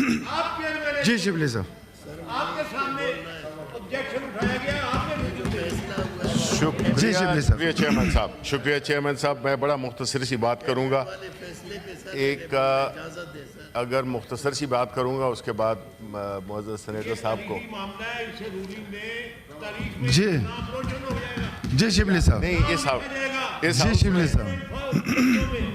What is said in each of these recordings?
जी शिबली साहब, आपके सामने ऑब्जेक्शन उठाया गया, आपने शुक्रिया चेयरमैन साहब, शुक्रिया चेयरमैन साहब। मैं बड़ा मुख्तसर सी बात करूंगा, अगर मुख्तसर सी बात करूंगा, उसके बाद मुअज़्ज़ज़ सेनेटर साहब को मामला है, इसे रूलिंग में तारीख में जी नाम रोशन हो जाएगा। जी शिबली साहब, नहीं, जी शिबली साहब,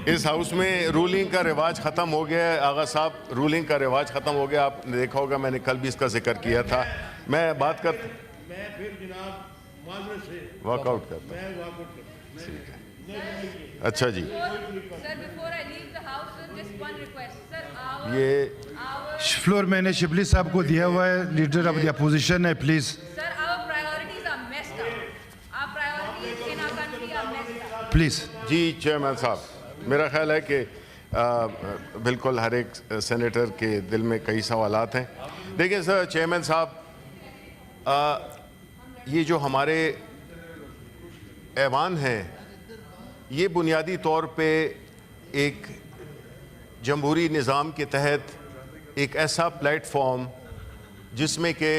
इस हाउस में रूलिंग का रिवाज ख़त्म हो गया है। आगा साहब, रूलिंग का रिवाज ख़त्म हो गया। आपने देखा होगा, मैंने कल भी इसका जिक्र किया था। मैं बात कर मैं फिर जनाब माजरत से वर्कआउट करता हूँ। मैं वॉकआउट करता हूँ। अच्छा जी, Sir, before I leave the house, sir, just one request. Sir, ये our फ्लोर मैंने शिबली साहब को दिया हुआ है, लीडर ऑफ द अपोजिशन है, please. sir, our priorities are messed up. Our priorities in our country are messed up. Please. जी chairman साहब, मेरा ख्याल है कि बिल्कुल हर एक सेनेटर के दिल में कई सवालात हैं। देखिए सर, चेयरमैन साहब, ये जो हमारे ऐवान हैं, ये बुनियादी तौर पे एक जमहूरी निज़ाम के तहत एक ऐसा प्लेटफॉर्म जिसमें कि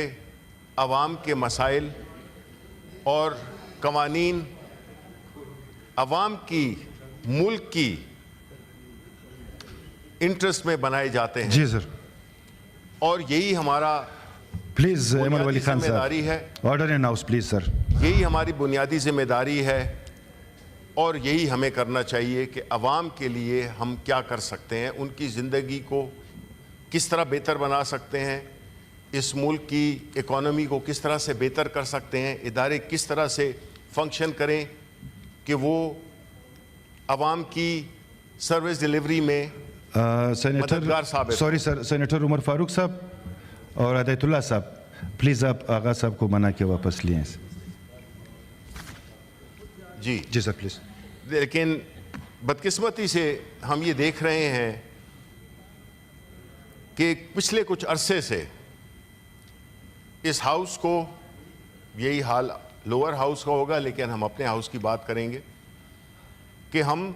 आवाम के मसाइल और कवानीन आवाम की, मुल्क की इंटरेस्ट में बनाए जाते हैं। जी सर, और यही हमारा प्लीज अहमद वली खान जिम्मेदारी है, साहब, order in house please sir. यही हमारी बुनियादी जिम्मेदारी है और यही हमें करना चाहिए कि आवाम के लिए हम क्या कर सकते हैं, उनकी ज़िंदगी को किस तरह बेहतर बना सकते हैं, इस मुल्क की इकॉनमी को किस तरह से बेहतर कर सकते हैं, इदारे किस तरह से फंक्शन करें कि वो आवाम की सर्विस डिलीवरी में मददगार साबित। Sorry sir, senator Umar Farooq साहब और अदयतुल्ला साहब, प्लीज आप आगा साहब को मना के वापस लिए। जी जी सर प्लीज। लेकिन बदकिस्मती से हम ये देख रहे हैं कि पिछले कुछ अरसे से इस हाउस को, यही हाल लोअर हाउस का होगा, लेकिन हम अपने हाउस की बात करेंगे कि हम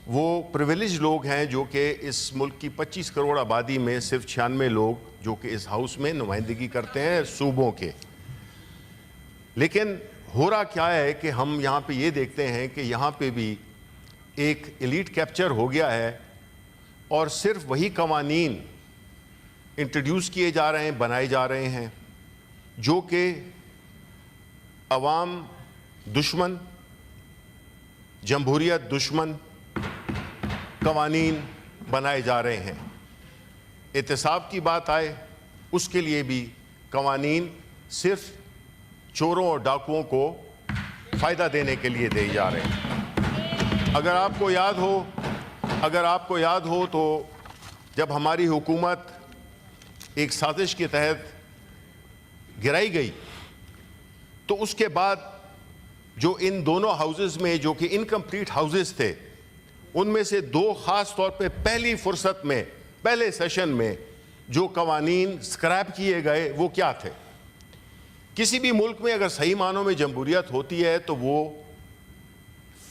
वो प्रिविलेज लोग हैं जो कि इस मुल्क की 25 करोड़ आबादी में सिर्फ 96 लोग जो कि इस हाउस में नुमाइंदगी करते हैं सूबों के। लेकिन हो रहा क्या है कि हम यहाँ पे ये देखते हैं कि यहाँ पे भी एक एलीट कैप्चर हो गया है और सिर्फ वही कवानीन इंट्रोड्यूस किए जा रहे हैं, बनाए जा रहे हैं जो कि अवाम दुश्मन, जमहूरियत दुश्मन कवानीन बनाए जा रहे हैं। एहतसाब की बात आए, उसके लिए भी कवानीन सिर्फ चोरों और डाकुओं को फ़ायदा देने के लिए दिए जा रहे हैं। अगर आपको याद हो तो जब हमारी हुकूमत एक साजिश के तहत गिराई गई तो उसके बाद जो इन दोनों हाउसेस में जो कि इनकम्प्लीट हाउसेस थे, उनमें से दो ख़ास तौर पे पहली फुर्सत में, पहले सेशन में जो कवानीन स्क्रैप किए गए वो क्या थे। किसी भी मुल्क में अगर सही मानों में जमहूरियत होती है तो वो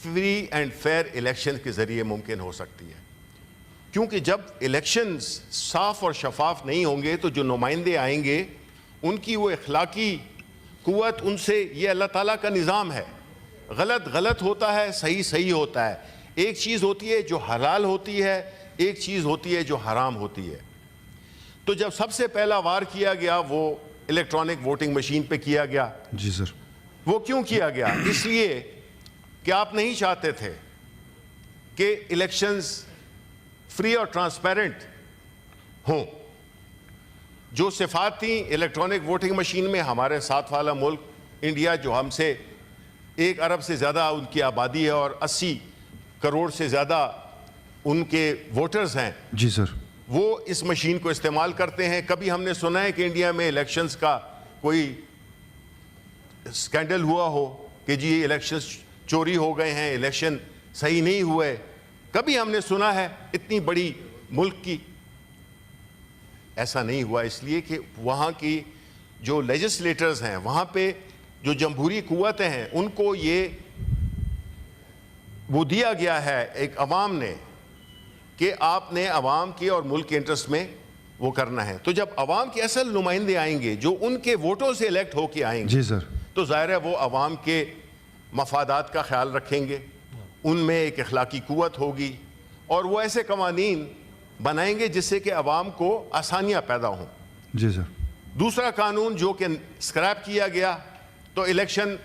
फ्री एंड फेयर इलेक्शन के ज़रिए मुमकिन हो सकती है, क्योंकि जब इलेक्शंस साफ और शफाफ नहीं होंगे तो जो नुमाइंदे आएंगे उनकी वो इखलाकी कुव्वत, उनसे, ये अल्लाह ताला का निज़ाम है, गलत गलत होता है, सही सही होता है। एक चीज़ होती है जो हलाल होती है, एक चीज़ होती है जो हराम होती है। तो जब सबसे पहला वार किया गया वो इलेक्ट्रॉनिक वोटिंग मशीन पे किया गया। जी सर। वो क्यों किया गया? इसलिए कि आप नहीं चाहते थे कि इलेक्शंस फ्री और ट्रांसपेरेंट हों। जो सिफात थी इलेक्ट्रॉनिक वोटिंग मशीन में, हमारे साथ वाला मुल्क इंडिया जो हमसे 1 अरब से ज़्यादा उनकी आबादी है और 80 करोड़ से ज़्यादा उनके वोटर्स हैं, जी सर, वो इस मशीन को इस्तेमाल करते हैं। कभी हमने सुना है कि इंडिया में इलेक्शंस का कोई स्कैंडल हुआ हो कि जी इलेक्शंस चोरी हो गए हैं, इलेक्शन सही नहीं हुए? कभी हमने सुना है इतनी बड़ी मुल्क की? ऐसा नहीं हुआ, इसलिए कि वहाँ की जो लेजिस्लेटर्स हैं, वहाँ पे जो जमहूरी कुव्वतें हैं, उनको ये वो दिया गया है एक अवाम ने कि आपने अवाम की और मुल्क के इंटरेस्ट में वो करना है। तो जब अवाम के असल नुमाइंदे आएंगे जो उनके वोटों से इलेक्ट होके आएंगे, जी सर, तो जाहिर है वो अवाम के मफादात का ख्याल रखेंगे, उनमें एक अखलाकी कुव्वत होगी और वो ऐसे कवानीन बनाएंगे जिससे कि अवाम को आसानियाँ पैदा हों। जी सर। दूसरा कानून जो कि स्क्रैप किया गया, तो इलेक्शन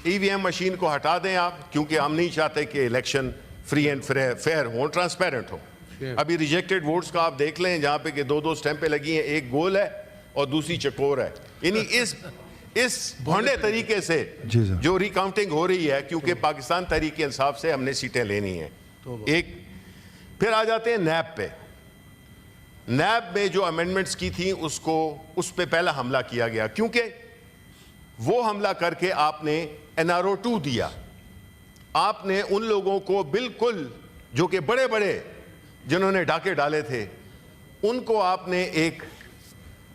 ईवीएम मशीन को हटा दें आप, क्योंकि हम नहीं चाहते कि इलेक्शन फ्री एंड फेयर हो, ट्रांसपेरेंट हो। अभी रिजेक्टेड वोट्स का आप देख लें, जहाँ पे कि 2-2 स्टैंपें लगी हैं, एक गोल है और दूसरी चकोर है। यानी इस भोंडे तरीके से जो रिकाउंटिंग हो रही है, क्योंकि पाकिस्तान तहरीक इंसाफ से हमने सीटें लेनी हैं। एक फिर आ जाते हैं नैब पे। नैब में जो अमेंडमेंट्स की थी उस पे पहला हमला किया गया, क्योंकि वो हमला करके आपने NRO 2 दिया। आपने उन लोगों को बिल्कुल, जो कि बड़े बड़े जिन्होंने डाके डाले थे, उनको आपने एक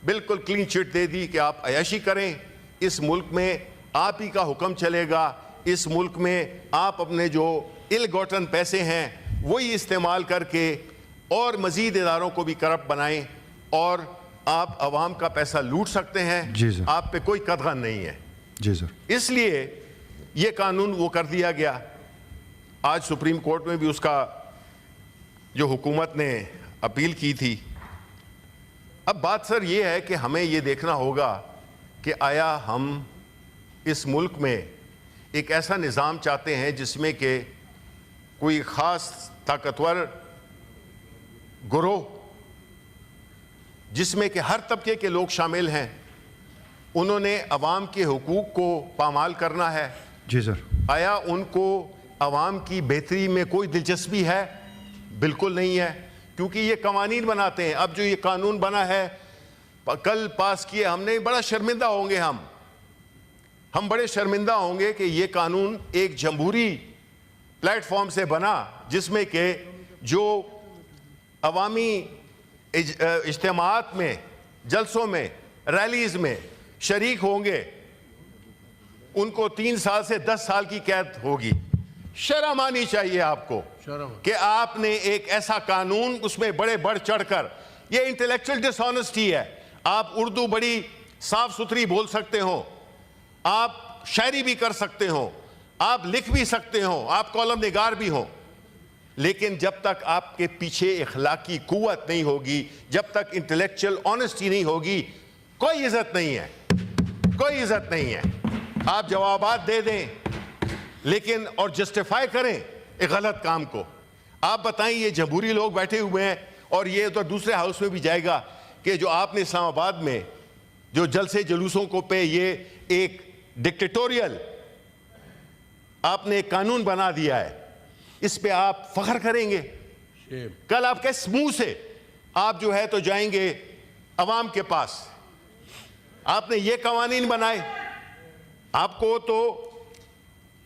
बिल्कुल क्लीन चिट दे दी कि आप अयाशी करें, इस मुल्क में आप ही का हुक्म चलेगा, इस मुल्क में आप अपने जो इल गॉटन पैसे हैं वही इस्तेमाल करके और मजीद इदारों को भी करप्ट बनाएं और आप अवाम का पैसा लूट सकते हैं। जी सर। आप पे कोई कदगन नहीं है। जी सर। इसलिए ये कानून वो कर दिया गया। आज सुप्रीम कोर्ट में भी उसका जो हुकूमत ने अपील की थी। अब बात सर ये है कि हमें ये देखना होगा कि आया हम इस मुल्क में एक ऐसा निज़ाम चाहते हैं जिसमें कि कोई ख़ास ताकतवर गिरोह जिसमें कि हर तबके के लोग शामिल हैं, उन्होंने अवाम के हुकूक को पामाल करना है। जी सर। आया उनको अवाम की बेहतरी में कोई दिलचस्पी है? बिल्कुल नहीं है, क्योंकि ये कवानीन बनाते हैं। अब जो ये कानून बना है, कल पास किए हमने, बड़ा शर्मिंदा होंगे हम बड़े शर्मिंदा होंगे कि ये कानून एक जमहूरी प्लेटफॉर्म से बना जिसमें कि जो अवामी इज्तिमात में, जलसों में, रैलीज में शरीक होंगे, उनको 3 साल से 10 साल की कैद होगी। शर्म आनी चाहिए आपको कि आपने एक ऐसा कानून, उसमें बड़े बढ़ चढ़कर, ये इंटेलेक्चुअल डिसऑनेस्टी है। आप उर्दू बड़ी साफ सुथरी बोल सकते हो, आप शायरी भी कर सकते हो, आप लिख भी सकते हो, आप कॉलम निगार भी हो, लेकिन जब तक आपके पीछे इखलाकी कुव्वत नहीं होगी, जब तक इंटेलेक्चुअल ऑनेस्टी नहीं होगी, कोई इज्जत नहीं है, कोई इज्जत नहीं है। आप जवाबात दे दें लेकिन और जस्टिफाई करें एक गलत काम को। आप बताएं, ये जमहूरी लोग बैठे हुए हैं और ये तो दूसरे हाउस में भी जाएगा कि जो आपने इस्लामाबाद में जो जलसे जुलूसों को पे ये एक डिक्टेटोरियल आपने एक कानून बना दिया है, इस पे आप फख्र करेंगे। कल आप किस मुंह से आप जो है तो जाएंगे अवाम के पास? आपने ये कवानीन बनाए। आपको तो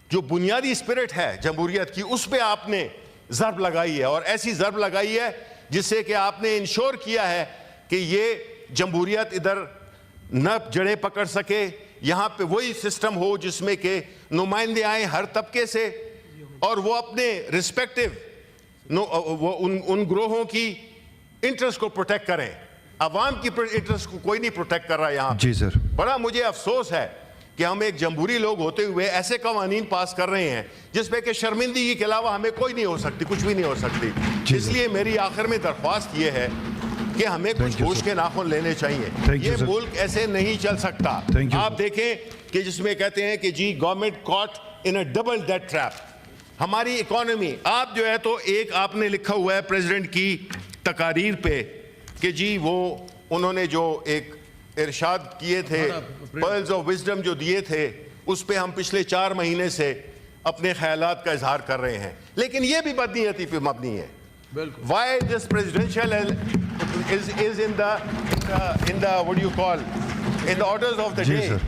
जो बुनियादी स्पिरिट है जमहूरियत की, उस पे आपने ज़र्ब लगाई है, और ऐसी ज़र्ब लगाई है जिससे कि आपने इंश्योर किया है कि ये जमहूरियत इधर न जड़े पकड़ सके। यहाँ पे वही सिस्टम हो जिसमें कि नुमाइंदे आए हर तबके से और वो अपने रिस्पेक्टिव वो उन ग्रोहों की इंटरेस्ट को प्रोटेक्ट करें। अवाम की इंटरेस्ट को कोई नहीं प्रोटेक्ट कर रहा है यहाँ। जी सर। बड़ा मुझे अफसोस है कि हम एक जमहूरी लोग होते हुए ऐसे कवानीन पास कर रहे हैं जिसपे कि शर्मिंदगी के अलावा हमें कोई नहीं हो सकती, कुछ भी नहीं हो सकती। इसलिए मेरी आखिर में दरख्वास्त ये है कि हमें कुछ होश के नाखून लेने चाहिए। ये मुल्क ऐसे नहीं चल सकता। आप देखें कि जिसमें कहते हैं कि जी government caught in a double debt trap. हमारी इकोनॉमी, आप जो है तो एक आपने लिखा हुआ है प्रेसिडेंट की तकारीर पे कि जी वो उन्होंने जो एक इरशाद किए थे, पर्ल्स ऑफ विजडम जो दिए थे, उस पे हम पिछले 4 महीने से अपने ख्यालात का इजहार कर रहे हैं, लेकिन ये भी बदनीयती पे मबनी है। Why this presidential is in the what do you call, in the orders of the day,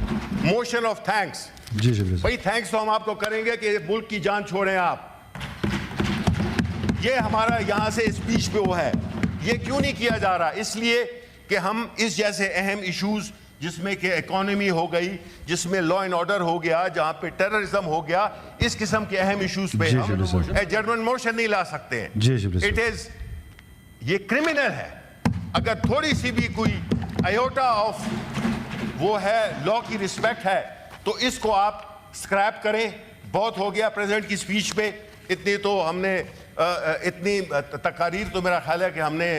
motion of thanks। जी जी भाई थैंक्स तो हम आपको करेंगे कि मुल्क की जान छोड़ें आप। ये हमारा यहाँ से स्पीच पे वो है, ये क्यों नहीं किया जा रहा? इसलिए कि हम इस जैसे अहम इश्यूज जिसमें कि इकोनॉमी हो गई, जिसमें लॉ एंड ऑर्डर हो गया, जहाँ पे टेररिज्म हो गया, इस किस्म के अहम इश्यूज पे हम एडजर्नमेंट मोशन नहीं ला सकते हैं। इट इज, ये क्रिमिनल है। अगर थोड़ी सी भी कोई आयोटा ऑफ वो है लॉ की रिस्पेक्ट है तो इसको आप स्क्रैप करें। बहुत हो गया प्रेसिडेंट की स्पीच पे, इतनी तो हमने इतनी तकारीर तो मेरा ख्याल है कि हमने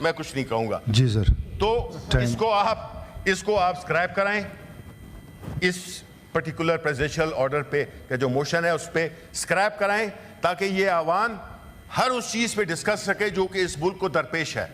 मैं कुछ नहीं कहूंगा जी सर। तो Time. इसको आप स्क्रैप कराएं। इस पर्टिकुलर प्रेसिडेंशियल ऑर्डर पे का जो मोशन है उस पे स्क्रैप कराएं ताकि ये आवाम हर उस चीज पे डिस्कस सके जो कि इस मुल्क को दरपेश है।